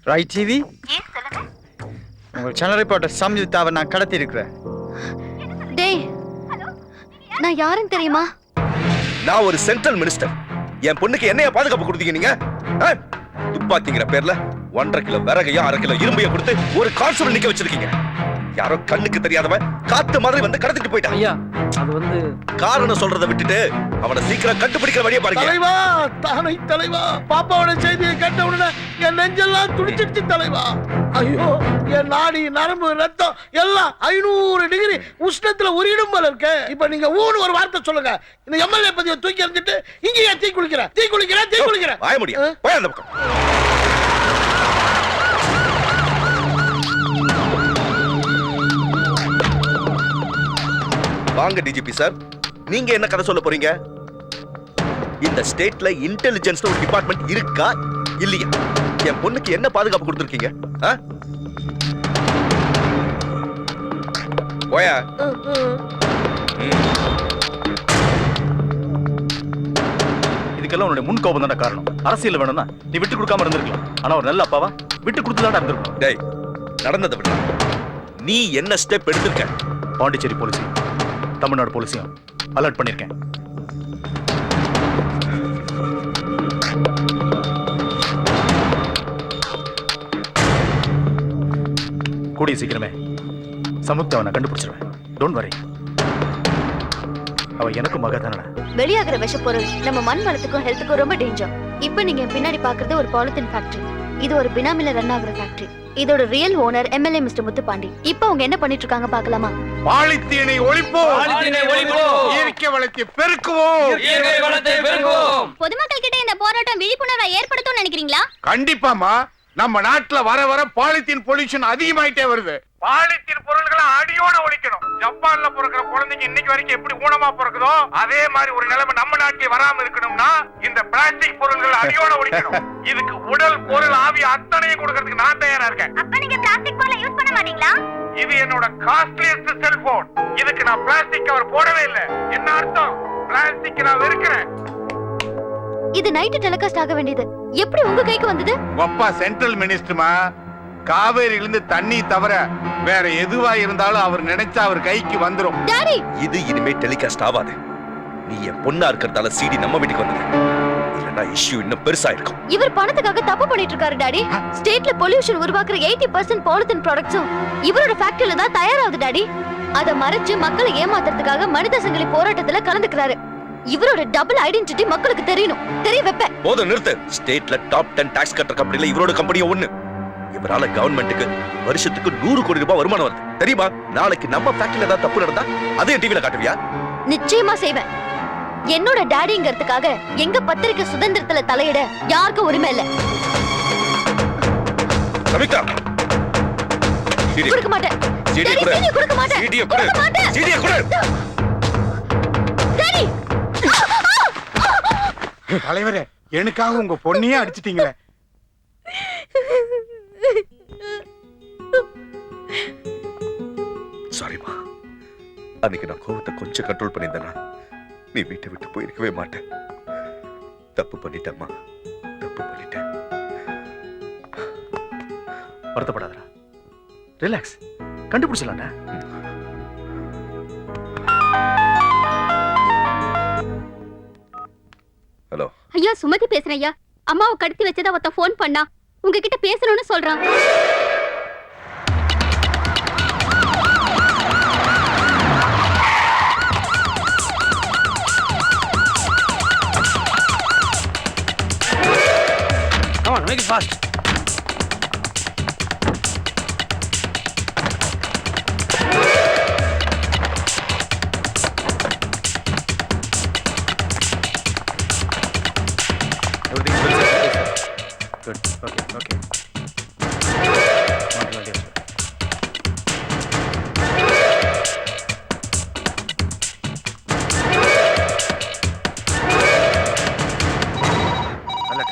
Right TV உங்கள் channel reporter சம்யுக்தாவை நான் கடத்தி இருக்கிறேன். டேய், நான் யாருன்னு தெரியுமா? நான் ஒரு சென்ட்ரல் மினிஸ்டர். என் பொண்ணுக்கு என்னைய பாதுகாப்பு கொடுத்தீங்க நீங்க? துப்பாக்கிங்கிற பேர்ல 1.5 கிலோ விறகையும் 1/2 கிலோ இரும்பையும் கொடுத்து ஒரு கான்ஸ்டபிள் நிக்க வச்சிருக்கீங்க. யாரோ கண்ணுக்கு தெரியாதவன் காத்து மாதிரி வந்து கடத்திட்டு போயிட்டான். ஐயா, அது வந்து காரணம் சொல்றதை விட்டுட்டு அவனை சீக்கிரம் கண்டுபிடிக்கிற வழியை பாருங்க. தலைவா, தானை தலைவா, பாப்பாவோட செய்தியை கேட்ட உடனே என் நெஞ்செல்லாம் துடிச்சிடுச்சு தலைவா. ஐயோ, என் நாடி நரம்பு ரத்தம் எல்லாம் 500 டிகிரி உஷ்ணத்துல உரியிடும் போல இருக்கு. இப்ப நீங்க ஊன்னு ஒரு வார்த்தை சொல்லுங்க, இந்த எம்எல்ஏ பதவியை தூக்கி எறிஞ்சிட்டு இங்கேயே தீ குளிக்கிறேன். வாய முடியும், போய் அந்த பக்கம். வாங்க டிஜிபி சார், நீங்க என்ன கதை சொல்ல போறீங்க? இந்த ஸ்டேட்ல இன்டெலிஜென்ஸ் ஒரு டிபார்ட்மெண்ட் இருக்கா இல்லையா? என் பொண்ணுக்கு என்ன பாதுகாப்பு கொடுத்திருக்கீங்க? போயா. இதுக்கெல்லாம் உன்னுடைய முன் கோபம் தான காரணம். அரசியல் வேணும்னா நீ விட்டு கொடுக்காம இருந்திருக்கலாம். ஆனா ஒரு நல்ல அப்பாவா விட்டு கொடுத்துதான் இருந்திருக்கும். டேய், நடந்ததை விட நீ என்ன ஸ்டெப் எடுத்திருக்க பாண்டிச்சேரி போலீஸையும் தமிழ்நாடு போலீஸையும் அலர்ட் பண்ணியிருக்கேன். கூடிய சீக்கிரமே சமுத்திரம் அவனை கண்டுபிடிச்சிருவேன். Don't worry. அவ எனக்கு மக தானே. வெளியாகிற விஷப்பொருள் நம்ம மண் வளத்துக்கும் ஹெல்த்துக்கும் ரொம்ப டேஞ்சர். இப்போ நீங்க பின்னாடி பாக்குறது ஒரு பாலித்தீன் ஃபேக்டரி. இது ஒரு பினாமில ரன் ஆகுற ஃபேக்டரி. இதோட real owner MLA mister Muthupandi. இப்போ அவங்க என்ன பண்ணிட்டு இருக்காங்க பார்க்கலாமா? பாலித்தீனை ஒழிப்போம், இயற்கை வளத்தை பெருக்குவோம். பொதுமக்கள் கிட்ட இந்த போராட்டம் விழிப்புணர்வை ஏற்படுத்தும் நினைக்கிறீங்களா? கண்டிப்பாமா. நம்ம நாட்டுல வர வர பாலித்தீன் பொல்யூஷன் அதிகமாயிட்டே வருது. பாலித்தீன் பொருள்களை அடியோட ஒழிக்கணும். ஜப்பான்ல பிறக்கிற குழந்தைங்க இன்னைக்கு வரைக்கும் எப்படி ஊனமா பிறக்குதோ அதே மாதிரி ஒரு நிலைமை நம்ம நாட்டில் வராம இருக்கணும்னா இந்த பிளாஸ்டிக் பொருள்களை அடியோட ஒழிக்கணும். இதுக்கு உடல் பொருள் ஆவி அத்தனையும் கொடுக்கறதுக்கு நான் தயாரா இருக்கேன். அப்ப நீங்க பிளாஸ்டிக் பொருளை யூஸ் பண்ண மாட்டீங்களா? இது என்னோட காஸ்ட்லியஸ்ட் செல்போன். இதுக்கு நான் பிளாஸ்டிக் கவர் போடவே இல்லை. என்ன அர்த்தம்? பிளாஸ்டிக் நான் வெறுக்கிறேன். இது நைட் டெலிகாஸ்ட் ஆக வேண்டியது எப்படி உங்க கைக்கு வந்தது? அப்பா சென்ட்ரல் மினிஸ்டர்மா. காவேரியிலிருந்து தண்ணி தவிர வேற எதுவா இருந்தாலும் அவர் நினைச்சா அவர் கைக்கு வந்துரும். டாடி, இது இனிமே டெலிகாஸ்ட் ஆகாது. நீ என் பொண்ணா இருக்கிறதால சிடி நம்ம வீட்டுக்கு வந்தது. இல்லன்னா இஷ்யூ இன்னும் பெருசா இருக்கும். இவர் பணத்துக்காக தப்பு பண்ணிட்டு இருக்காரு டாடி. ஸ்டேட்ல பொல்யூஷன் உருவாக்குற 80% பாலித்தீன் ப்ராடக்ட்ஸும் இவரோட ஃபேக்டரியில தான் தயாராகுது டாடி. அத மறைச்சு மக்களை ஏமாத்துறதுக்காக மனித சங்கிலி போராட்டத்துல கலந்துக்கிறாரு. இவரோட டபுள் ஐடென்டிட்டி மக்களுக்கு தெரியணும். தெரிய வைப்ப. போதும் நிறுத்து. ஸ்டேட்ல டாப் 10 டாக்ஸ் கட்டுற கம்பெனில இவரோட கம்பெனியும் ஒண்ணு. இவரால கவர்மெண்ட்டுக்கு வருஷத்துக்கு 100 கோடி ரூபாய் வருமானம் வருது. தெரியுமா? நாளைக்கு நம்ம ஃபேக்டரியில ஏதாவது தப்பு நடந்தா அதே டிவில காட்டுவியா? நிச்சயமா செய்வேன். என்னோட டாடிங்கிறதுக்காக எங்க பத்திரிக்கை சுதந்திரத்துல தலையிட யாருக்கும் உரிமை இல்ல. சமிக்தா, கொடுக்க மாட்டேன். சிடி டாடி, கொடு. CD கொடுக்க மாட்டேன். சிடியை கொடு. கொடுக்க மாட்டேன். சிடியை கொடு. டாடி, தலைவரே, எனக்காக உங்க பொண்ணையே அடிச்சிட்டீங்களே. சாரிமா. அன்னைக்கு நான் கோவத்தை கொஞ்சம் கண்ட்ரோல் பண்ணியிருந்தேன்னா நீ வீட்டை விட்டு போயிருக்கவே மாட்டேன். தப்பு பண்ணிட்டேம்மா, தப்பு பண்ணிட்டேன். வருத்தப்படாதடா. ரிலாக்ஸ். கண்டுபிடிச்சலாம்டா. ஹலோ. ஐயா சுமதி பேசுறேன் ஐயா. அம்மாவை கடத்தி வச்சதா ஒருத்தன் ஃபோன் பண்ணா. உங்ககிட்ட பேசணும்னு சொல்றான். Come on, make it fast. Everything is well set. Yes, sir. Good. Okay. Okay. Not well, yes, sir.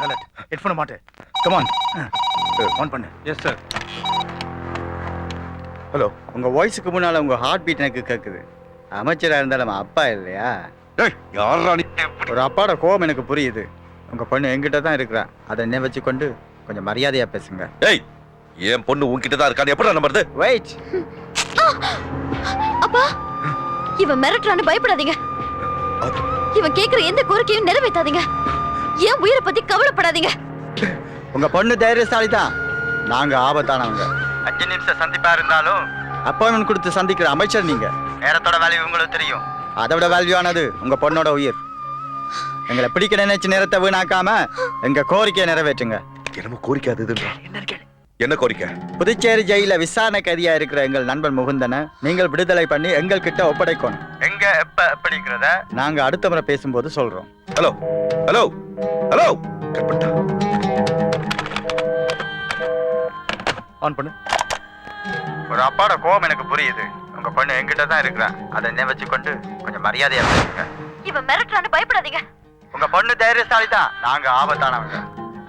Alert. Headphone மாட்டு. Come on. On பண்ணு. Yes, sir. ஹலோ, உங்க வாய்ஸுக்கு முன்னால உங்க ஹார்ட் பீட் எனக்கு கேட்குது. அமைச்சரா இருந்தாலும் நம்ம அப்பா இல்லையா? டேய், யாரா நீ? ஒரு அப்பாவோட கோபம் எனக்கு புரியுது. உங்க பொண்ணு என்கிட்ட தான் இருக்கிறா. அதை என்ன வச்சுக்கொண்டு கொஞ்சம் மரியாதையா பேசுங்க. டேய், என் பொண்ணு உன்கிட்ட தான் இருக்கான்னு எப்படா நம்புறது? வெயிட். அப்பா, இவன் மிரட்டுறான்னு பயப்படாதீங்க. இவன் கேக்குற எந்த கோரிக்கையும் நிறைவேற்றாதீங்க. ஏன் உயிரை பத்தி கவலைப்படாதீங்க. உங்க பொண்ணு தைரியசாலி தான். நாங்க ஆபத்தானவங்க. 5 நிமிஷம் சந்திப்பா இருந்தாலும் அப்பாயின்மெண்ட் கொடுத்து சந்திக்கிற அமைச்சர் நீங்க. நேரத்தோட வேல்யூ உங்களுக்கு தெரியும். அதோட வேல்யூ ஆனது உங்க பொண்ணோட உயிர். எங்களை பிடிக்க நினைச்சு நேரத்தை வீணாக்காம எங்க கோரிக்கையை நிறைவேற்றுங்க. என்னமோ கோரிக்கை அது என்ன கோரிக்கை? புதுச்சேரி ஜெயில விசாரணை கைதியா இருக்கிற எங்கள் நண்பன் முகுந்தனை நீங்கள் விடுதலை பண்ணி எங்கள் கிட்ட ஒப்படைக்கணும். எங்க எப்ப எப்படிங்கிறத நாங்க அடுத்த முறை பேசும்போது சொல்றோம். Hello hello hello. கட் பண்ணிட்டா. ஆன் பண்ணு. ஒரு அப்பாவோட கோபம் எனக்கு புரியுது. உங்க பொண்ணு என்கிட்ட தான் இருக்கிறா. அதை என்ன வச்சுக்கொண்டு கொஞ்சம் மரியாதையா பேசுங்க. இவன் மிரட்டுறான்னு பயப்படாதீங்க. உங்க பொண்ணு தைரியசாலி தான். நாங்க ஆபத்தானவங்க.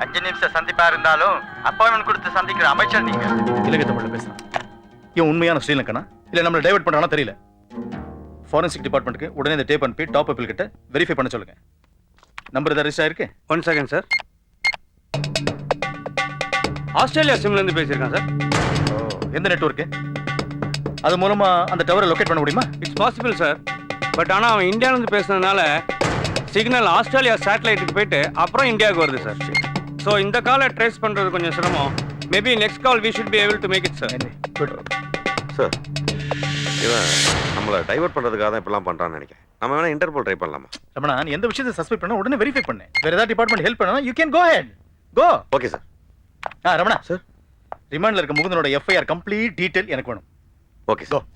5 நிமிஷம் சந்திப்பா இருந்தாலும் அப்பாயின்மெண்ட் கொடுத்து சந்திக்கிற அமைச்சர் நீங்க. இலங்கை தமிழ்ல பேசுறான். இவன் உண்மையான ஸ்ரீலங்கனா இல்ல நம்மள டைவர்ட் பண்றானா தெரியல. ஃபாரன்சிக் டிபார்ட்மெண்ட்டுக்கு உடனே இந்த டேப் அனுப்பி டாப் பீப்பிள் கிட்ட வெரிஃபை பண்ண சொல்லுங்க. நம்பர் ஏதாவது ரிஜிஸ்டர் ஆயிருக்கு? 1 செகண்ட் சார். ஆஸ்திரேலியா சிம்ல இருந்து பேசியிருக்கேன் சார். எந்த நெட்வொர்க்கு? அது மூலமா அந்த டவரை லொகேட் பண்ண முடியுமா? It's possible sir. பட் ஆனால் அவன் இந்தியாவிலேருந்து பேசுனதுனால சிக்னல் ஆஸ்திரேலியா சேட்டலைட்டுக்கு போயிட்டு அப்புறம் இந்தியாவுக்கு வருது சார். ஸோ இந்த காலை ட்ரேஸ் பண்ணுறது கொஞ்சம் சிரமம். Maybe next call we should be able to make it sir. Sir இவன் நம்மளை டைவர்ட் பண்ணுறதுக்காக தான் இப்படிலாம் பண்ணுறான்னு நினைக்கிறேன். நம்ம வேணா இன்டர்போல் ட்ரை பண்ணலாமா? ரமணா, நீ எந்த விஷயத்தை சஸ்பெக்ட் பண்ணா உடனே வெரிஃபை பண்ணு. வேற ஏதாவது டிபார்ட்மெண்ட் ஹெல்ப் பண்ணா you can go head. Go. Okay sir. Ramana sir, ரிமாண்ட்ல இருக்க முகுந்தனோட எஃப்ஐஆர் கம்ப்ளீட் டீடைல் எனக்கு வேணும். Okay sir.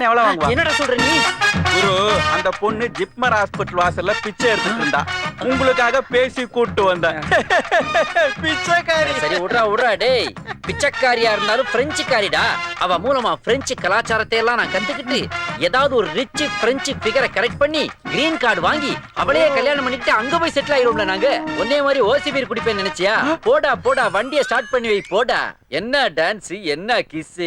எவ்வளவு வாங்குவா? என்னடா சொல்ற நீ? குரு, அந்த பொண்ணு ஜிப்மர் ஹாஸ்பிடல் வாசல்ல பிச்சை எடுத்துட்டு இருந்தா. உங்களுக்காக பேசி கூட்டு வந்தேன். பிச்சைக்காரி. சரி விடுறா டேய். பிச்சைக்காரியா இருந்தாலும் பிரெஞ்சுக்காரிடா. அவ மூலமா பிரெஞ்சு கலாச்சாரத்தை எல்லாம் நான் கத்துக்கிட்டு ஏதாவது ஒரு ரிச் பிரெஞ்சு ஃபிகரை கரெக்ட் பண்ணி கிரீன் கார்டு வாங்கி அவளையே கல்யாணம் பண்ணிட்டு அங்க போய் செட்டில் ஆயிடும்ல நாங்க. ஒன்னே மாதிரி ஓசி பீர் குடிப்பேன் நினைச்சியா? போடா வண்டியை ஸ்டார்ட் பண்ணி வை போடா. என்ன டான்ஸ், என்ன கிஸ்.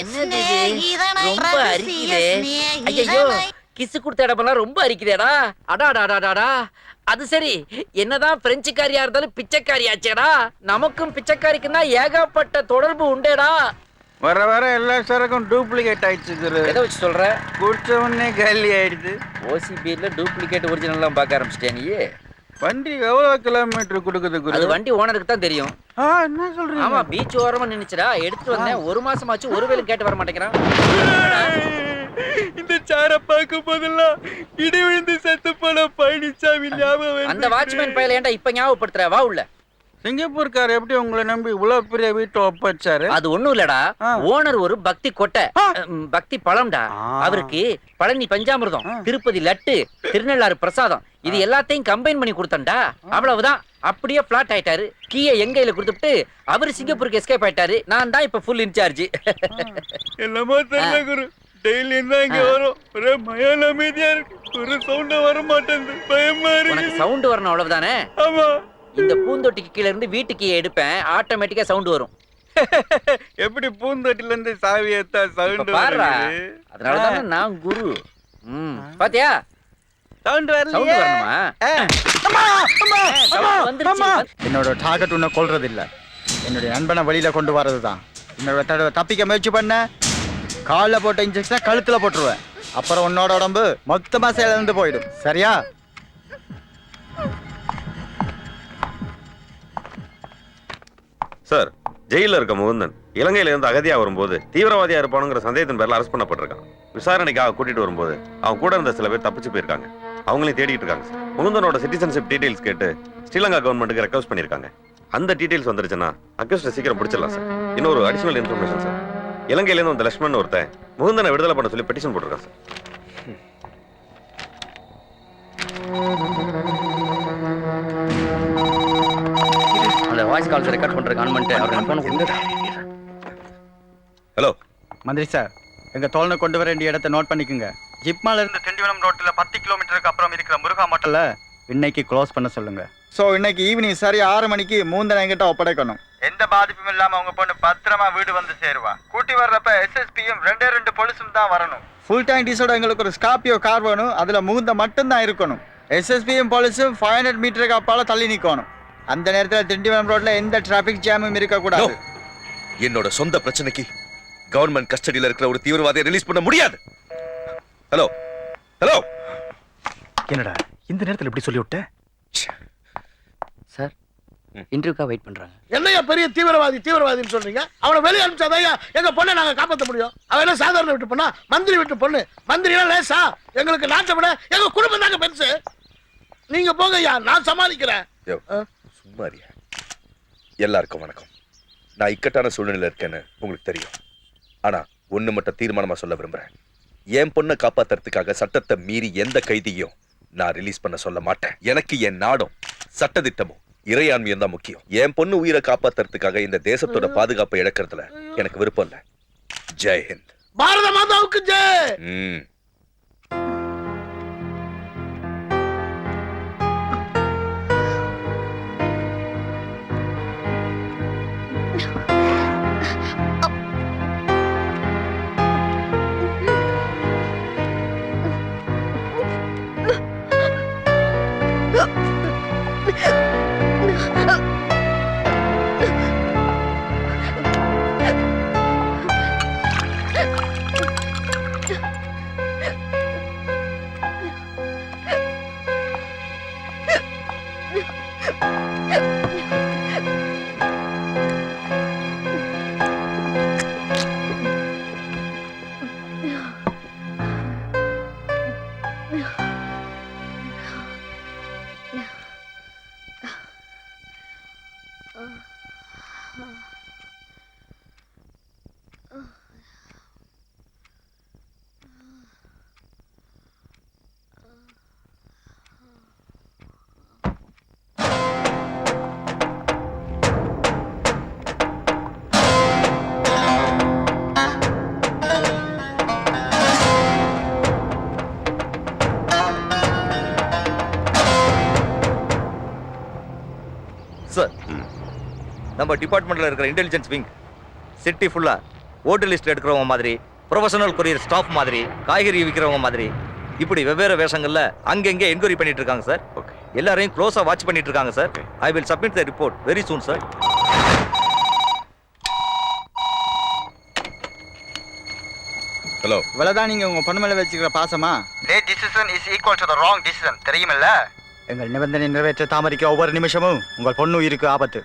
என்னது ரொம்ப அரிக்குதே. ஐயோ, கிஸ் கொடுத்த இடமெல்லாம் ரொம்ப அரிக்குதேடா. அடாடாடாடா. அது சரி, என்னதான் பிரெஞ்சுக்காரியா இருந்தாலும் பிச்சைக்காரியாச்சேடா. நமக்கும் பிச்சைக்காரிக்கும் தான் ஏகப்பட்ட தொடர்பு உண்டேடா. வர எல்லா சரக்கும் டூப்ளிகேட் ஆயிடுச்சு குரு. எதை வச்சு சொல்ற? குடிச்ச உடனே காலி ஆயிடுது. ஓசி பீர்ல டூப்ளிகேட் ஒரிஜினல்லாம் பார்க்க ஆரம்பிச்சிட்டே நீ. வண்டி எவ்வளவு கிலோமீட்டர் கொடுக்குது குரு? அது வண்டி ஓனருக்கு தான் தெரியும். என்ன சொல்றீங்க? ஆமா, பீச் ஓரமா நின்னுச்சுடா. எடுத்துட்டு வந்தேன். ஒரு மாசமாச்சு ஒரு வேலை கேட்டு வர மாட்டேங்கிறான். இந்த சார பார்க்கும் போதெல்லாம் இடி விழுந்து செத்து போன பழனிசாமி ஞாபகம். அந்த வாட்ச்மேன் பையல ஏன்டா இப்ப ஞாபகப்படுத்துற? வா உள்ள. சிங்கப்பூர்கார் எப்படி உங்களை நம்பி இவ்வளவு பெரிய வீட்டை ஒப்பச்சாரு? அது ஒண்ணும் இல்லடா. ஓனர் ஒரு பக்தி கொட்டை, பக்தி பழம்டா. அவருக்கு பழனி பஞ்சாமிர்தம், திருப்பதி லட்டு, திருநள்ளாறு பிரசாதம் இது எல்லாத்தையும் கம்பைன் பண்ணி கொடுத்தண்டா. அவ்வளவுதான். அப்படியே பிளாட் ஆயிட்டாரு. கீயை எங்கையில கொடுத்துட்டு அவரு சிங்கப்பூருக்கு எஸ்கேப் ஆயிட்டாரு. நான் தான் இப்ப ஃபுல் இன்சார்ஜ். எல்லாமோ தெரியல குரு. டெய்லி தான் இங்க வரும். ஒரே மயான அமைதியா இருக்கு. ஒரு சவுண்ட் வர மாட்டேங்குது. பயமா இருக்கு. உனக்கு சவுண்ட் வரணும் அவ்வளவுதானே? ஆமா. இந்த பூந்தொட்டிக்கு கீழ இருந்து வீட்டுக்கு எடுப்பேன். ஆட்டோமேட்டிக்கா சவுண்ட் வரும். எப்படி பூந்தொட்டில இருந்து சாவி ஏத்தா சவுண்ட் பாருடா. அதனாலதான் நான் குரு. பாத்தியா? சவுண்ட் வரல. சவுண்ட் வரணுமா? சவுண்ட் வந்துருச்சு. என்னோட டார்கெட் உன்னை கொல்றது இல்ல. என்னுடைய நண்பனை வழியில கொண்டு வரதுதான். என்னோட தடவை தப்பிக்க முயற்சி பண்ண காலில் போட்ட இன்ஜெக்ஷனை கழுத்துல போட்டுருவேன். அப்புறம் உன்னோட உடம்பு மொத்தமா சேர்ந்து போயிடும். சரியா? சார், ஜெயில இருக்க முகுந்தன் இலங்கையில இருந்து அகதியா வரும்போது தீவிரவாதியா இருப்பானுங்கிற சந்தேகத்தின் பேர்ல அரெஸ்ட் பண்ணப்பட்டிருக்கான். விசாரணைக்காக கூட்டிட்டு வரும்போது அவன் கூட இருந்த சில பேர் தப்பிச்சு போயிருக்காங்க. அவங்களையும் தேடிட்டு இருக்காங்க சார். முகுந்தனோட சிட்டிசன்ஷிப் டீடைல்ஸ் கேட்டு ஸ்ரீலங்கா கவர்மெண்ட்டுக்கு ரெக்வஸ்ட் பண்ணிருக்காங்க. அந்த டீடைல்ஸ் வந்துருச்சுன்னா அக்யூஸ்ட சீக்கிரம் பிடிச்சிடலாம் சார். இன்னொரு அடிஷனல் இன்ஃபர்மேஷன் சார். இலங்கையில இருந்து வந்த லட்சுமணன் ஒருத்தன் முகுந்தனை விடுதலை பண்ண சொல்லி பெட்டிஷன் போட்டிருக்கான் சார். அந்த வாய்ஸ் கால்ஸ் ரெக்கார்ட் பண்ற கவர்மெண்ட் அவருக்கு போன் கொடுங்க. ஹலோ மந்திரி சார், எங்க தோழனை கொண்டு வர வேண்டிய இடத்தை நோட் பண்ணிக்கோங்க. ஜிப்மால இருந்து திண்டிவனம் ரோட்ல 10 கிலோமீட்டருக்கு அப்புறம் இருக்கிற முருகா மட்டல இன்னைக்கு க்ளோஸ் பண்ண சொல்லுங்க. சோ இன்னைக்கு ஈவினிங் சரி 6 மணிக்கு மூந்தனை என்கிட்ட ஒப்படைக்கணும். எந்த பாதிப்பும் இல்லாம உங்க பொண்ணு பத்திரமா வீடு வந்து சேருவா. கூட்டி வர்றப்ப எஸ்எஸ்பியும் 2 போலீஸும் தான் வரணும். ஃபுல் டைம் டீஸோட எங்களுக்கு ஒரு ஸ்கார்பியோ கார் வேணும். அதுல முகுந்த மட்டும் தான் இருக்கணும். எஸ்எஸ்பியும் போலீஸும் 500 மீட்டருக்கு அப்பால தள்ளி நிக்கணும். அந்த நேரத்துல திண்டிவனம் ரோட்ல எந்த டிராபிக் ஜாமும் இருக்க கூடாது. என்னோட சொந்த பிரச்சனைக்கு கவர்மெண்ட் கஸ்டடியில இருக்கிற ஒரு தீவிரவாதியை ரிலீஸ் பண்ண முடியாது. Hello hello. என்னடா இந்த நேரத்துல இப்படி சொல்லி விட்ட? சார், இன்டர்வியூக்கா வெயிட் பண்றாங்க. என்னையா பெரிய தீவிரவாதின்னு சொல்றீங்க? அவனை வெளியே அனுப்பிச்சாதையா எங்க பொண்ணை நாங்க காப்பாற்ற முடியும். அவன் என்ன சாதாரண விட்டு பொண்ணா? மந்திரி விட்டு பொண்ணு. மந்திரியா லேசா? எங்களுக்கு நாட்டை விட எங்க குடும்பம் தாங்க பெருசு. நீங்க போங்க ஐயா, நான் சமாளிக்கிறேன். சும்மாரியா. எல்லாருக்கும் வணக்கம். நான் இக்கட்டான சூழ்நிலையில இருக்கேன்னு உங்களுக்கு தெரியும். ஆனா ஒண்ணு மட்டும் தீர்மானமா சொல்ல விரும்புறேன். என் பொண்ணை காப்பாத்துறதுக்காக சட்டத்தை மீறி எந்த கைதியும் நான் ரிலீஸ் பண்ண சொல்ல மாட்டேன். எனக்கு என் நாடும் சட்டதிட்டமும் இறையாண்மையும் தான் முக்கியம். என் பொண்ணு உயிரை காப்பாத்துறதுக்காக இந்த தேசத்தோட பாதுகாப்பை இழக்கிறதுல எனக்கு விருப்பம் இல்ல. ஜெய் ஹிந்த். பாரத மாதாவுக்கு ஜெய். Oh! சார், நம்ம டிபார்ட்மெண்ட்ல இருக்கிற இன்டெலிஜென்ஸ் விங் சிட்டி ஃபுல்லா ஓட்டர் லிஸ்ட் எடுக்கிறவங்க மாதிரி, ப்ரொஃபஷனல் கொரியர் ஸ்டாஃப் மாதிரி, காய்கறி விற்கிறவங்க மாதிரி, இப்படி வெவ்வேறு வேஷங்கள்ல அங்கங்க என்கொயரி பண்ணிட்டு இருக்காங்க சார். எல்லாரையும் க்ளோஸா வாட்ச் பண்ணிட்டு இருக்காங்க sir. I will submit the report very soon sir. Hello, இவ்வளவுதான் நீங்க உங்க பொண்ணு மேல வச்சுக்கிற பாசமா? Decision is equal to the wrong decision, தெரியுமில்ல? எங்கள் நிபந்தனை நிறைவேற்ற தாமதிக்க ஒவ்வொரு நிமிஷமும் உங்கள் பொண்ணு இருக்கு ஆபத்து.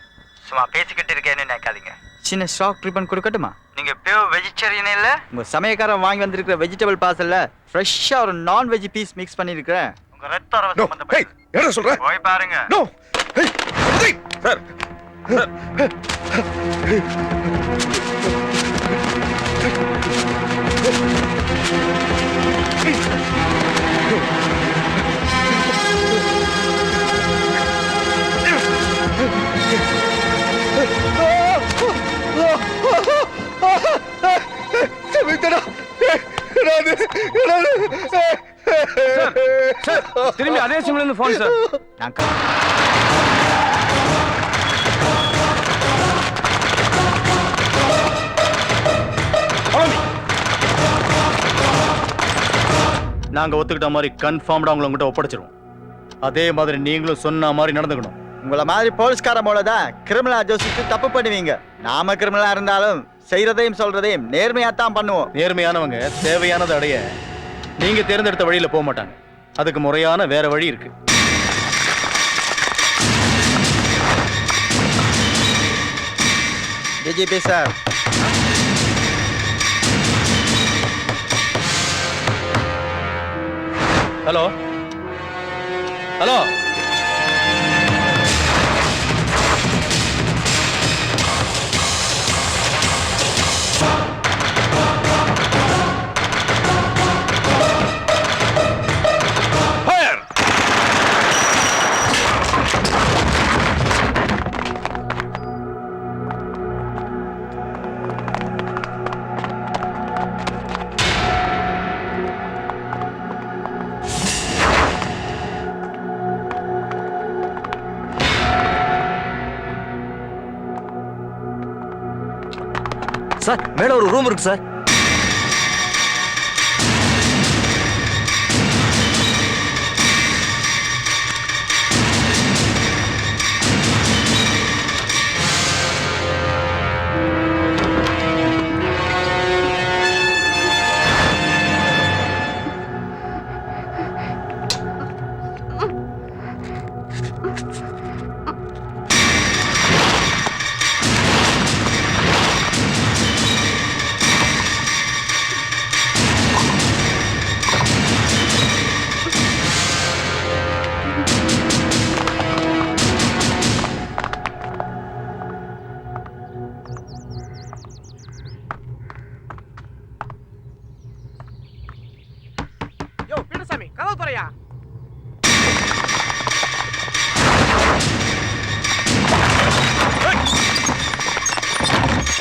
சும்மா பேசிக்கிட்டு இருக்கேன்னு நினைக்காதீங்க. சின்ன ஸ்டாக் ட்ரீட்மெண்ட் கொடுக்கட்டுமா? நீங்க பியூர் வெஜிடேரியன் இல்ல? உங்க சமயக்காரன் வாங்கி வந்திருக்கிற வெஜிடபிள் பார்சல்ல ஃப்ரெஷ்ஷா ஒரு நான் வெஜ் பீஸ் மிக்ஸ் பண்ணிருக்கேன். உங்க ரத்த அரவ சம்பந்தப்பட்ட. என்ன சொல்ற? போய் பாருங்க. நோ. சார். திரும்பி அதே சிம்ல இருந்து போன் சார். நாங்க ஒத்துக்கிட்ட மாதிரி கன்ஃபார்ம்டா உங்களை உங்ககிட்ட ஒப்படைச்சிருவோம். அதே மாதிரி நீங்களும் சொன்ன மாதிரி நடந்துக்கணும். உங்களை மாதிரி போலீஸ்கார போலதான் கிரிமினலா ஜோசிச்சு தப்பு பண்ணுவீங்க. நாம கிரிமினலா இருந்தாலும் செய்யறதையும் சொல்றதையும் நேர்மையா தான் பண்ணுவோம். நேர்மையானவங்க தேவையானதை அடைய நீங்க தேர்ந்தெடுத்த வழியில போக மாட்டாங்க. அதுக்கு முறையான வேற வழி இருக்கு. DGP sir, hello hello, sir, மேல ஒரு ரூம் இருக்கு sir.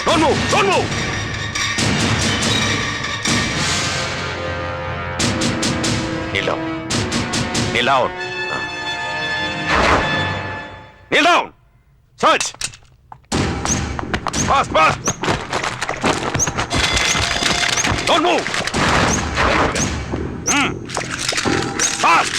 Don't move! Don't move! Kneel down. Kneel down. Kneel down! Search! Fast, fast! Don't move! Fast!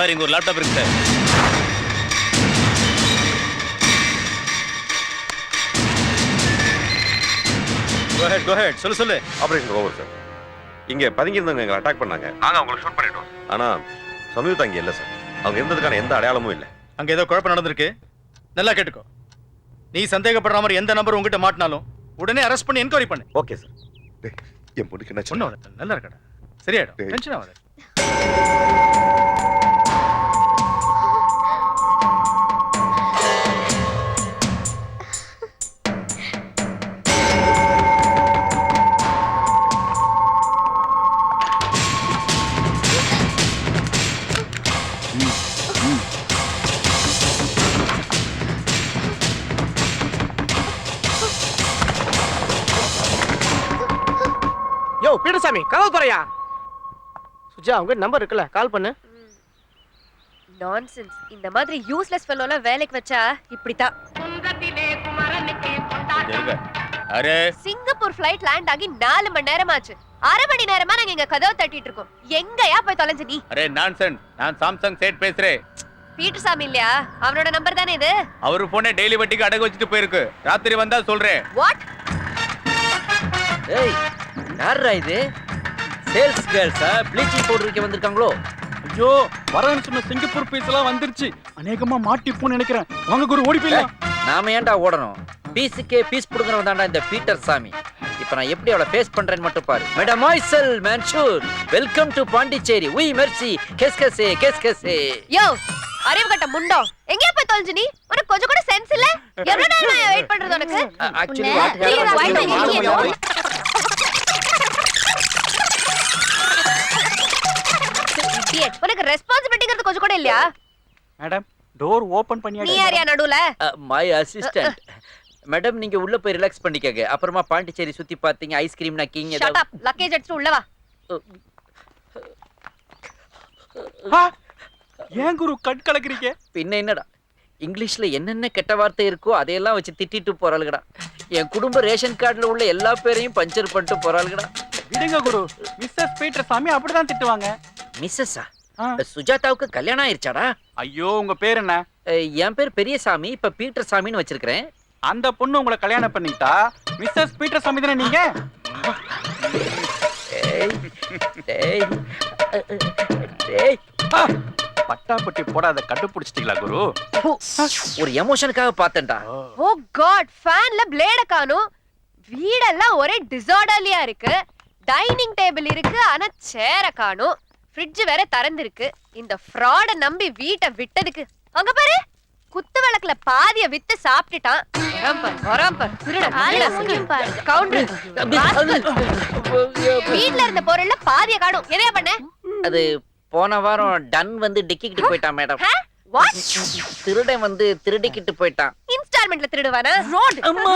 Sir இங்க ஒரு லேப்டாப் இருக்கு சார். Go ahead. சொல்லு. Operation over sir. இங்க பதுங்கி இருந்தவங்க எங்களை அட்டாக் பண்ணாங்க. நாங்க அவங்களை ஷூட் பண்ணிட்டோம். ஆனா சமீபத்து அங்க இல்ல சார். அவங்க இருந்ததுக்கான எந்த அடையாளமும் இல்ல. அங்க ஏதோ குழப்பம் நடந்திருக்கு. நல்லா கேட்டுக்கோ. நீ சந்தேகப்படுற மாதிரி எந்த நம்பர் உங்ககிட்ட மாட்டினாலும் உடனே அரெஸ்ட் பண்ணி என்கொயரி பண்ணு. Okay sir. என் பொண்ணுக்கு என்ன சொன்ன நல்லா இருக்கடா. சரியாயிடும். டென்ஷன் ஆகாத. யோ பீடசாமி கதவு துறையா. சுஜா அவங்க நம்பர் இருக்குல்ல, கால் பண்ணு. நான்சென்ஸ். இந்த மாதிரி யூஸ்லெஸ் ஃபெல்லோலாம் வேலைக்கு வச்சா இப்படிதான். அரே சிங்கப்பூர் ஃளைட் லேண்ட் ஆகி 4 மணி நேரம் ஆச்சு. 1/2 மணி நேரமா நாங்க இங்க கதவு தட்டிட்டு இருக்கோம். எங்கயா போய் தொலைஞ்ச நீ? Array nonsense. நான் சாம்சங் சேட் பேசுறேன். பீட்டர்சாமி இல்லையா? அவனோட நம்பர் தானே இது? அவரு போனே டெய்லி வட்டிக்கு அடகு வச்சுட்டு போயிருக்கு. ராத்திரி வந்தா சொல்றேன். வாட்? ஏய் யாரா இது? சேல்ஸ் கேர்ள்ஸா ப்ளீச்சிங் பவுடர் விக்க வந்திருக்காங்களோ? ஐயோ வரேன்னு சொன்ன சிங்கப்பூர் பீஸ் எல்லாம் வந்துருச்சு. அநேகமா மாட்டிப்போன்னு நினைக்கிறேன். வாங்க குரு ஓடி போயிடலாம். நாம ஏன்டா ஓடணும்? பீஸுக்கே பீஸ் புடுங்கறவன் தான்டா இந்த பீட்டர் சாமி. இப்போ நான் எப்படி அவளை ஃபேஸ் பண்றேன்னு மட்டும் பாரு. Madam மாய்செல் Mansoor, welcome to Pondicherry. உய் மெர்சி, கேஸ். யோ அறிவு கட்ட முண்டோ, எங்க போய் தொலைஞ்ச நீ? உனக்கு கொஞ்சம் கூட சென்ஸ் இல்ல? எவ்வளவு நேரம் நான் வெயிட் பண்றது உனக்கு? ஆக்சுவலி உனக்கு ரெஸ்பான்சிபிலிட்டிங்கிறது கொஞ்சம் கூட இல்லையா? மேடம் டோர் ஓபன் பண்ணியா? நீ யாரியா நடுவுல? My assistant. மேடம் நீங்க உள்ள போய் ரிலாக்ஸ் பண்ணிக்கங்க. அப்புறமா பாண்டிச்சேரி சுத்தி பாத்தீங்க, ஐஸ்கிரீம் நக்கிங்க. Shut up. லக்கேஜ் எடுத்து உள்ள வா. ஏன் குரு கட் கலக்குறீங்க? பின்ன என்னடா, இங்கிலீஷ்ல என்னென்ன கெட்ட வார்த்தை இருக்கோ அதையெல்லாம் வச்சு திட்டிட்டு போறாளுங்கடா. என் குடும்ப ரேஷன் கார்டுல உள்ள எல்லா பேரையும் பஞ்சர் பண்ணிட்டு போறாளுங்கடா. விடுங்க குரு. மிஸ்ஸஸ் பீட்டர் சாமி அப்படிதான் திட்டுவாங்க. மிஸ்ஸஸா? சுஜாதாவுக்கு கல்யாணம் ஆயிருச்சாடா? ஐயோ உங்க பேர் என்ன? என் பேர் பெரியசாமி, இப்ப பீட்டர் சாமின்னு வச்சிருக்கிறேன். அந்த பொண்ணு உங்களை கல்யாணம் பண்ணிட்டா மிஸ்ஸஸ் பீட்டர் சாமி தானே நீங்க? பட்டாப்பட்டி போடாத கண்டுபிடிச்சிட்டீங்களா குரு? ஒரு எமோஷனுக்காக பார்த்தேன்டா. ஓ காட், ஃபேன்ல பிளேட காணோம். வீடெல்லாம் ஒரே டிசார்டர்லியா இருக்கு. டைனிங் டேபிள் இருக்கு, ஆனா சேர காணோம். ஃப்ரிட்ஜ் வேற திறந்திருக்கு. இந்த ஃப்ராட நம்பி வீட்டை விட்டதுக்கு அங்க பாரு, குத்து விளக்குல பாதிய வித்து சாப்பிட்டுட்டான். வீட்ல இருந்த பொருள்ல பாதிய காணோம். என்னையா பண்ண? அது போன வாரம் டன் வந்து டிக்கிக்கிட்டு போயிட்டான் மேடம். திருடன் வந்து திருடிக்கிட்டு போயிட்டான். இன்ஸ்டால்மென்ட்ல திருடுவானா? ரோட் அம்மா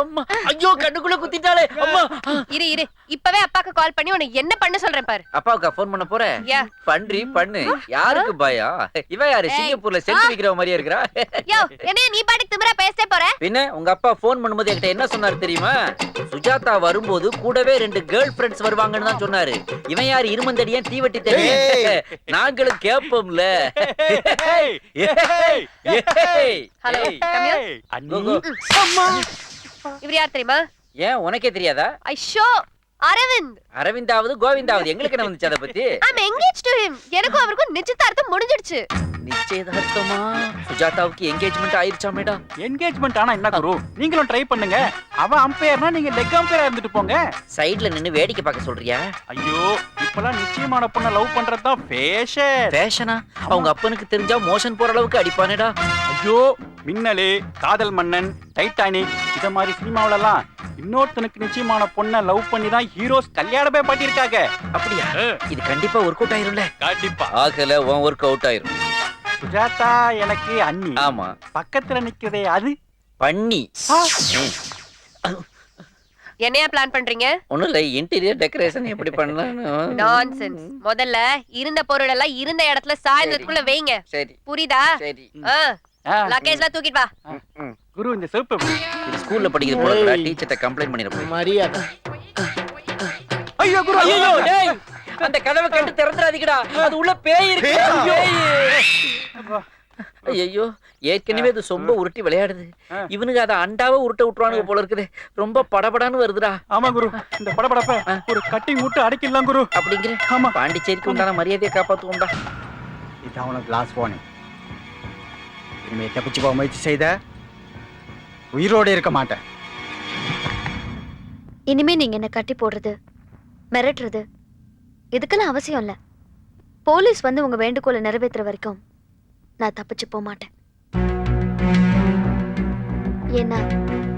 அம்மா ஐயோ கண்ணுக்குள்ள குத்திட்டாளே அம்மா. இரு இப்பவே அப்பாக்கு கால் பண்ணி உனக்கு என்ன பண்ண சொல்றேன் பாரு. அப்பாவுக்கு ஃபோன் பண்ண போறேன். பண்ணு. யாருக்கு பயம்? இவ யாரு? சிங்கப்பூர்ல சென்ட் விக்கிற மாதிரியே இருக்கறா. யோ என்ன நீ பாட்டுக்கு திமிரா பேசவே போற? பின்ன உங்க அப்பா ஃபோன் பண்ணும்போது என்கிட்ட என்ன சொன்னாரு தெரியுமா? சுஜாதா வரும்போது கூடவே 2 கேர்ள் ஃப்ரெண்ட்ஸ் வருவாங்கன்னு தான் சொன்னாரு. இவன் யாரு? இருமந்தடியன் தீவட்டி தெரியும். நாங்களும் கேப்போம்ல. ஹலோ இவர் யார் தெரியுமா? ஏன் உனக்கே தெரியாதா? ஐயோ அரவிந்த். அரவிந்தாவது கோவிந்தாவது எங்களுக்கு என்ன வந்துச்சு அத பத்தி? I'm engaged to him. எனக்கும் அவருக்கும் நிச்சயதார்த்தம் முடிஞ்சிடுச்சு. நிச்சயதார்த்தமா? சுஜாதாவுக்கு என்கேஜ்மென்ட் ஆயிருச்சா மேடம்? என்கேஜ்மென்ட் ஆனா என்ன குரு? நீங்களும் ட்ரை பண்ணுங்க. அவ அம்பையர்னா நீங்க லெக் அம்பையரா இருந்துட்டு போங்க. சைடுல நின்னு வேடிக்கை பார்க்க சொல்றியா? ஐயோ இப்பலாம் நிச்சயமான பொண்ண லவ் பண்றதா ஃபேஷன். ஃபேஷனா? அவங்க அப்பனுக்கு தெரிஞ்சா மோஷன் போற அளவுக்கு அடிப்பானேடா. ஐயோ மின்னலே, காதல் மன்னன், டைட்டானிக் இத மாதிரி சினிமாவுல எல்லாம் இன்னொருத்தனுக்கு நிச்சயமான பொண்ண லவ் பண்ணி தான் ஹீரோஸ் கல்யாணமே பண்ணிருக்காங்க. அப்படியா? இது கண்டிப்பா ஒர்க் அவுட் ஆயிரும்ல? கண்டிப்பா. ஆகல உன் ஒர்க் அவுட் ஆயிரும். சுஜாதா எனக்கு அண்ணி. ஆமா. பக்கத்துல நிக்கிறதே அது பண்ணி. என்னையா பிளான் பண்றீங்க? ஒண்ணும் இல்ல, இன்டீரியர் டெக்கரேஷன் எப்படி பண்ணலாம்? நான்சென்ஸ். முதல்ல இருந்த பொருள் எல்லாம் இருந்த இடத்துல சாயந்தரத்துக்குள்ள வைங்க. சரி. புரியுதா? சரி. லக்கேஜ்ல தூக்கிட்டு வா. குரு இந்த செருப்பு இது ஸ்கூல்ல படிக்கிற போறடா. டீச்சர்ட்ட கம்ப்ளைன்ட் பண்ணிர போறேன். மரியாதை. ஐயோ குரு ஐயோ டேய் அந்த கதவை கேட்டு திறந்துடாதீங்கடா, அது உள்ள பேய் இருக்கு. பேய். ஐயோ, ஏற்கனவே அது சொம்ப உருட்டி விளையாடுது. இவனுக்கு அதை அண்டாவை உருட்ட விட்டுருவானுங்க போல இருக்குது. ரொம்ப படபடான்னு வருதுடா. ஆமா குரு, இந்த படபடப்ப ஒரு கட்டிங் விட்டு அடைக்கலாம் குரு. அப்படிங்கிற பாண்டிச்சேரிக்கு உண்டான மரியாதையை காப்பாத்துவோம்டா. இதான் உனக்கு லாஸ்ட் வார்னிங். இனிமே தப்பிச்சு போக முயற்சி செய்த உயிரோடு இருக்க மாட்டேன். இனிமே நீங்க என்ன கட்டி போடுறது, மிரட்டுறது இதுக்கெல்லாம் அவசியம் இல்ல. போலீஸ் வந்து உங்க வேண்டுகோளை நிறைவேற்றுற வரைக்கும் நான் தப்பிச்சு போக மாட்டேன். ஏன்னா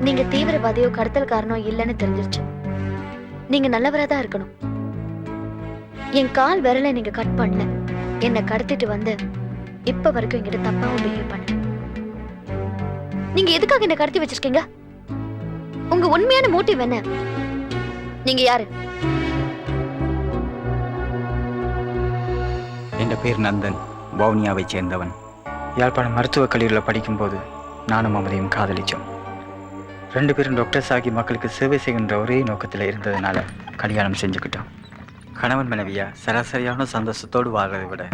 நீங்க தீவிரவாதியோ கடத்தல்காரனோ இல்லைன்னு தெரிஞ்சிருச்சு. நீங்க நல்லவரா தான் இருக்கணும். என் கால் விரலை நீங்க கட் பண்ணல, என்னை கடத்திட்டு வந்து இப்ப வரைக்கும் என்கிட்ட தப்பாவும் பிஹேவ் பண்ண. நீங்க எதுக்காக என்ன கடத்தி வச்சிருக்கீங்க? உங்க உண்மையான மோட்டிவ் என்ன? நீங்க யாரு? என் பேர் நந்தன், வவுனியாவை சேர்ந்தவன். யாழ்ப்பாணம் மருத்துவக் கல்லூரியில் படிக்கும்போது நானும் மமதையும் காதலிச்சோம். 2 பேரும் டாக்டர்ஸ் ஆகி மக்களுக்கு சேவை செய்கின்ற ஒரே நோக்கத்தில் இருந்ததுனால கல்யாணம் செஞ்சுக்கிட்டோம். கணவன் மனைவியா சராசரியான சந்தோஷத்தோடு வாழ்றதை விட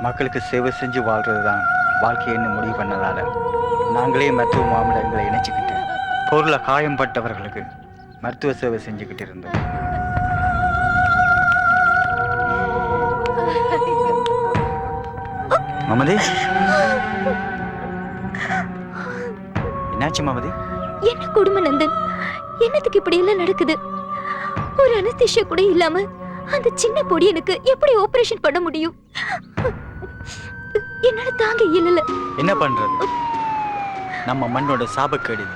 மக்களுக்கு சேவை செஞ்சு வாழ்றது தான் வாழ்க்கைன்னு முடிவு பண்ணதால நாங்களே மருத்துவ மாமலங்களை இணைச்சிக்கிட்டு பொருளை காயம்பட்டவர்களுக்கு மருத்துவ சேவை செஞ்சுக்கிட்டு இருந்தோம். மமதி, என்னாச்சு மமதி? என்ன கொடுமை நந்தன்? என்னத்துக்கு இப்படி எல்லாம் நடக்குது? ஒரு அனஸ்தீசியா கூட இல்லாம அந்த சின்ன பொடியனுக்கு எப்படி ஆபரேஷன் பண்ண முடியும்? என்னால தாங்க இயலல. என்ன பண்றது? நம்ம மண்ணோட சாபக்கேடு.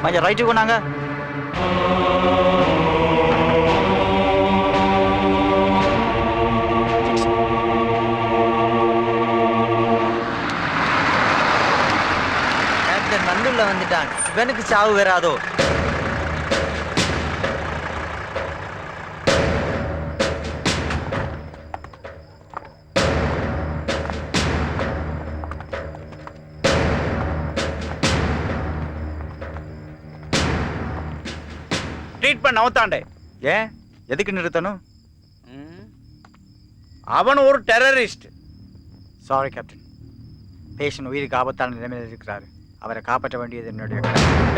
கொஞ்சம் ரைட்டு கொண்டாங்க. நந்துள்ள வந்துட்டான், இவனுக்கு சாவு வராதோ? ட்ரீட்மெண்ட் நவுத்தாண்டே. ஏன் எதுக்கு நிறுத்தணும்? அவன் ஒரு டெரரிஸ்ட். சாரி கேப்டன், பேஷண்ட் உயிருக்கு ஆபத்தான நிலைமையில் இருக்கிறாரு. அவரை காப்பாற்ற வேண்டியது என்னுடைய.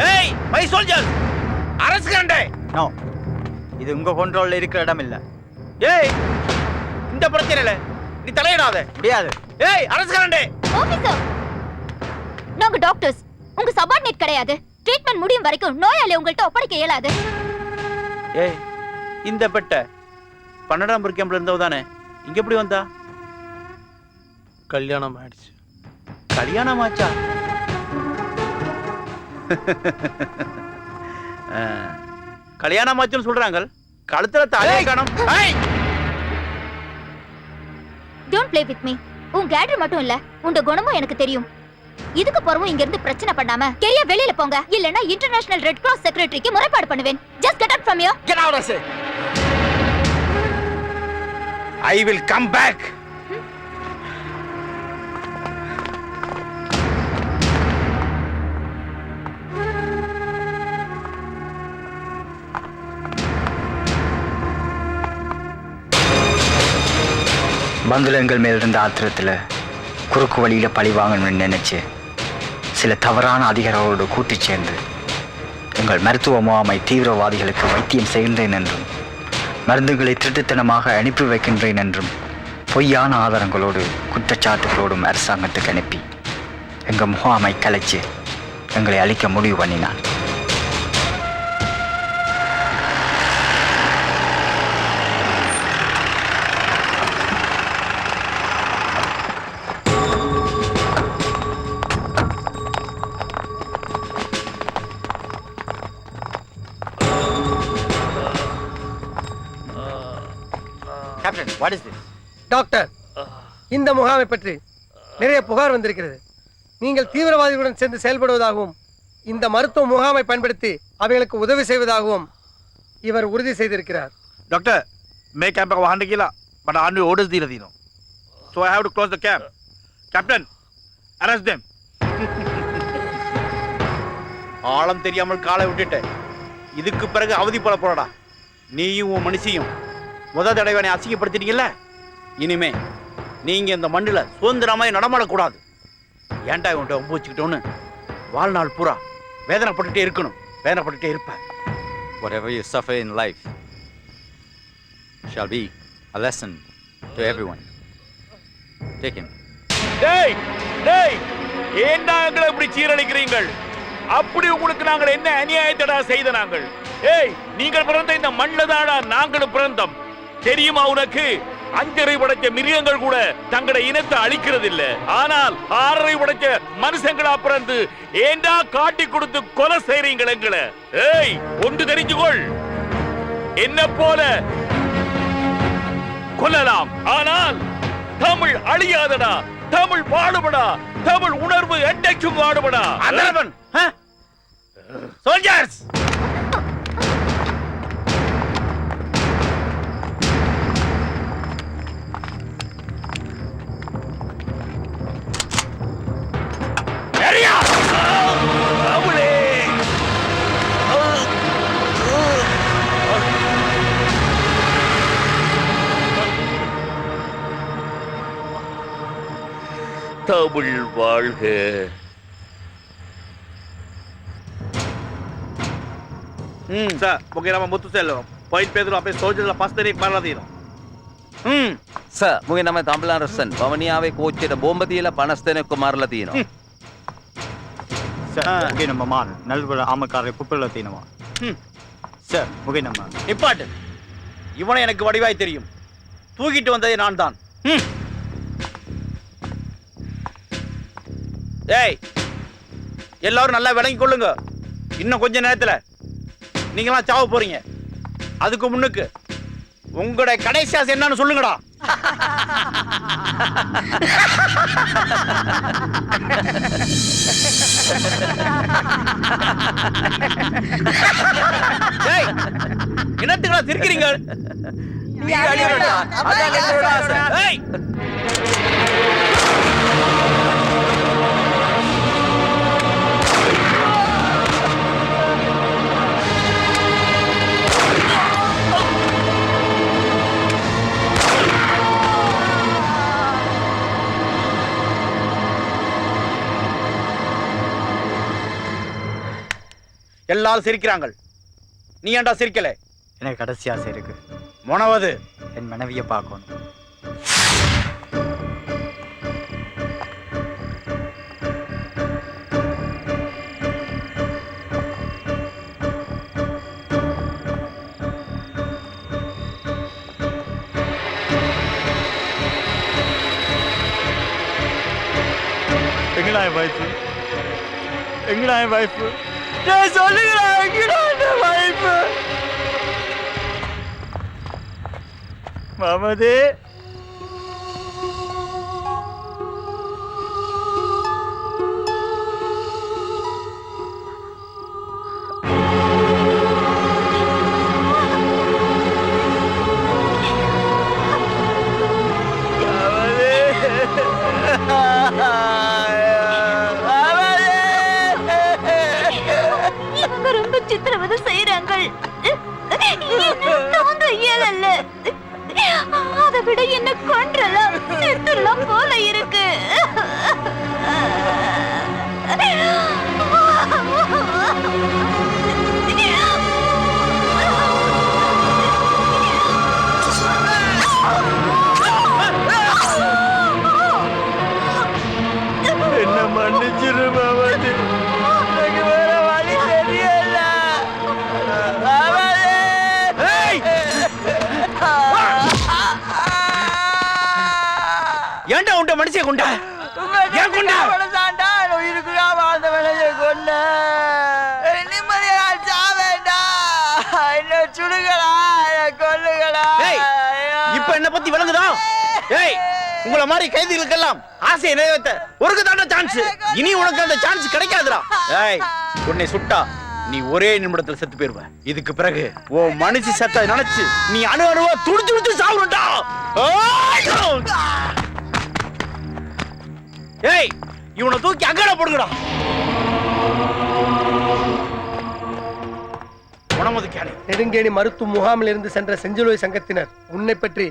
ஏய் மை சோல்ஜர், அரஸ்ட் கண்டே. நோ, இது உங்க கண்ட்ரோல்ல இருக்கிற இடம் இல்ல. ஏய், இந்த பிரச்சனையில நீ தலையிடாத. முடியாது. ஏய் அரஸ்ட் கண்டே. ஆபீசர், நாங்க டாக்டர்ஸ், உங்க சபார்டினேட் கிடையாது. ட்ரீட்மெண்ட் முடியும் வரைக்கும் நோயாளி உங்கள்ட்ட ஒப்படைக்க இயலாது. ஏய், இந்த பெட்ட 12 நம்பர் கேம்ப்ல இருந்தவ தானே, இங்க எப்படி வந்தா? கல்யாணம் ஆயிடுச்சு. கல்யாணம் ஆச்சா? கல்யாணம் ஆச்சுன்னு சொல்றாங்க. கழுத்துல தாலியை காணோம். Don't play with me. உன் கேடர் மட்டும் இல்ல, உங்க குணமும் எனக்கு தெரியும். இதுக்கு போறவும் இங்க இருந்து பிரச்சனை பண்ணாம கெரியா வெளியில போங்க, இல்லனா இன்டர்நேஷனல் ரெட் கிராஸ் செக்ரட்டரிக்கு முறைப்பாடு பண்ணுவேன். Just get out from here. Get out I say. I will come back. பந்துல எங்கள் மேல் இருந்த ஆத்திரத்தில் குறுக்கு வழியில் பழி வாங்கணும்னு நினைச்சு சில தவறான அதிகாரிகளோடு கூட்டி சேர்ந்து எங்கள் மருத்துவ முகாமை தீவிரவாதிகளுக்கு வைத்தியம் செய்கின்றேன் என்றும் மருந்துகளை திருட்டுத்தனமாக அனுப்பி வைக்கின்றேன் என்றும் பொய்யான ஆதாரங்களோடு குற்றச்சாட்டுகளோடும் அரசாங்கத்துக்கு அனுப்பி எங்கள் முகாமை கலைச்சு எங்களை அழிக்க முடிவு பண்ணினான். Captain, what is this? Doctor, இந்த முகாமை பற்றி நிறைய புகார் வந்திருக்கிறது. நீங்கள் தீவிரவாதிகளுடன் சேர்ந்து செயல்படுவதாகவும் இந்த மருத்துவ முகாமை பயன்படுத்தி அவைகளுக்கு உதவி செய்வதாகவும் இவர் உறுதி செய்திருக்கிறார். டாக்டர், मैं कैंप का वहां निकला बट आर्मी ऑर्डर्स दी रही no so I have to close the camp. Captain, arrest them. ஆழம் தெரியாமல் காலை விட்டுட்ட. இதுக்கு பிறகு அவதிப்பட போறடா. நீயும் உன் மனுஷியும் முத தடவை அசிங்கப்படுத்திட்டீங்கல்ல, இனிமே நீங்க இந்த மண்ணுல சுதந்திரமாய் நடமாடக்கூடாது. ஏன்டா உன்ட்ட ஒப்பு வச்சுக்கிட்டோன்னு வாழ்நாள் பூரா வேதனைப்பட்டுட்டே இருக்கணும். வேதனைப்பட்டுட்டே இருப்ப. Whatever you suffer in life shall be a lesson to everyone. Take him. டேய் டேய், ஏன்டா எங்களை இப்படி சீரழிக்கிறீங்கள்? அப்படி உங்களுக்கு நாங்கள் என்ன அநியாயத்தடா செய்த நாங்கள்? ஏய், நீங்கள் பிறந்த இந்த மண்ணில் தாடா நாங்களும் பிறந்தோம். தெரியுமா உனக்கு? 5 படைச்ச மிருகங்கள் கூட தங்களை இனத்தை அழிக்கிறது இல்ல. ஆனால் 6 படைச்ச மனுஷங்களா பிறந்து ஏண்டா காட்டி கொடுத்து கொலை செய்றீங்கள் எங்களை? ஏய், ஒன்று தெரிஞ்சுக்கொள், என்ன போல கொல்லலாம், ஆனால் தமிழ் அழியாதடா. தமிழ் வாடுபடா. தமிழ் உணர்வு என்றைக்கும் வாடுபடா. அந்தரவன் சோல்ஜர்ஸ், தமிழ் வாழ்க. Sir, porque era muito celo. Poin Pedro apes soldiers la pasta ni para dino. Sir මුගේ නම තම්බලාරසන් වවනියාවේ කෝච්චියට බෝම්බ තියලා 50 දෙනෙක්ව මරලා තියෙනවා. சார் முகே நம்ம மான் நல்வர ஆமக்காரை புப்பல்ல தீனவா. சார் முகே நம்ம நிப்பாட்டு. இவனை எனக்கு வடிவாய் தெரியும். தூக்கிட்டு வந்ததே நான் தான். ஏய், எல்லாரும் நல்லா விளங்கி கொள்ளுங்க. இன்னும் கொஞ்ச நேரத்துல நீங்களாம் சாவ போறீங்க. அதுக்கு முன்னுக்கு உங்களுடைய கடைசி ஆசை என்னன்னு சொல்லுங்கடா. ஏய், என்னத்துக்குடா சிரிக்கிறீங்க? ஏய், எல்லாரும் சிரிக்கிறாங்க. நீ ஏன்டா சிரிக்கல? எனக்கு கடைசி ஆசை இருக்கு. மொனவது என் மனைவியை பார்க்கணும். எங்கடா என் வைஃப்? எங்கடா என் வைஃப்? சொல்லுங்கடா, எங்கடா என் வைஃப்? மாமதே, ரொம்ப சித்திரவதை செய்யறாங்க. தாங்க இயலல்ல. அதை விட என்ன கொன்றலாம் செத்துலாம் போல இருக்கு. என்ன மன்னிச்சிரு மாமதே, எனக்கு வேற வழி தெரியல. ஏன்டா உண்ட மனுஷன் கொண்டா? ஏன் கொண்டா? உயிருக்குடா வாழ்ந்த வேலையை கொண்ட. நிம்மதியா சாவேண்டா. என்ன சுடுகளா, கொல்லுகளா. இப்ப என்ன பத்தி விளங்குதா? ஏய், உங்கள மாதிரி கைதிகளுக்கெல்லாம் ஆசையை நிறைவேற்ற ஒரு தாண்ட சான்ஸ். இனி உனக்கு அந்த சான்ஸ் கிடைக்காதுடா. ஏய், உன்னை சுட்டா நீ ஒரே நிமிடத்துல செத்து போயிருவ. இதுக்கு பிறகு ஓ மனுஷி செத்த நினைச்சு நீ அணு அணுவா துடிச்சு துடிச்சு சாவுடா. ஏய், இவனை தூக்கி அங்கட போடுங்கடா. உணமுதுக்கானே நெடுங்கேணி மருத்துவ முகாமில் இருந்து சென்ற செஞ்சிலுவை சங்கத்தினர் உன்னை பற்றி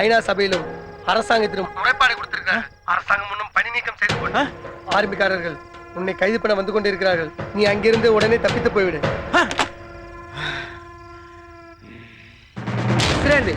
ஐநா சபையிலும் அரசாங்கத்திலும் முறைப்பாடு கொடுத்திருக்கிறார். அரசாங்கம் இன்னும் பணி நீக்கம் செய்து கொண்டு ஆர்மிக்காரர்கள் உன்னை கைது பண்ண வந்து கொண்டிருக்கிறார்கள். நீ அங்கிருந்து உடனே தப்பித்து போய்விடு. ஸ்திரேந்து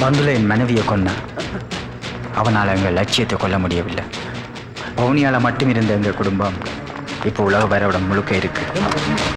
பந்துல என் மனைவியை கொன்னா அவனால் எங்கள் லட்சியத்தை கொல்ல முடியவில்லை. பவுனியால மட்டும் இருந்த எங்கள் குடும்பம் இப்போ உலக வரைபடம் முழுக்க இருக்கு.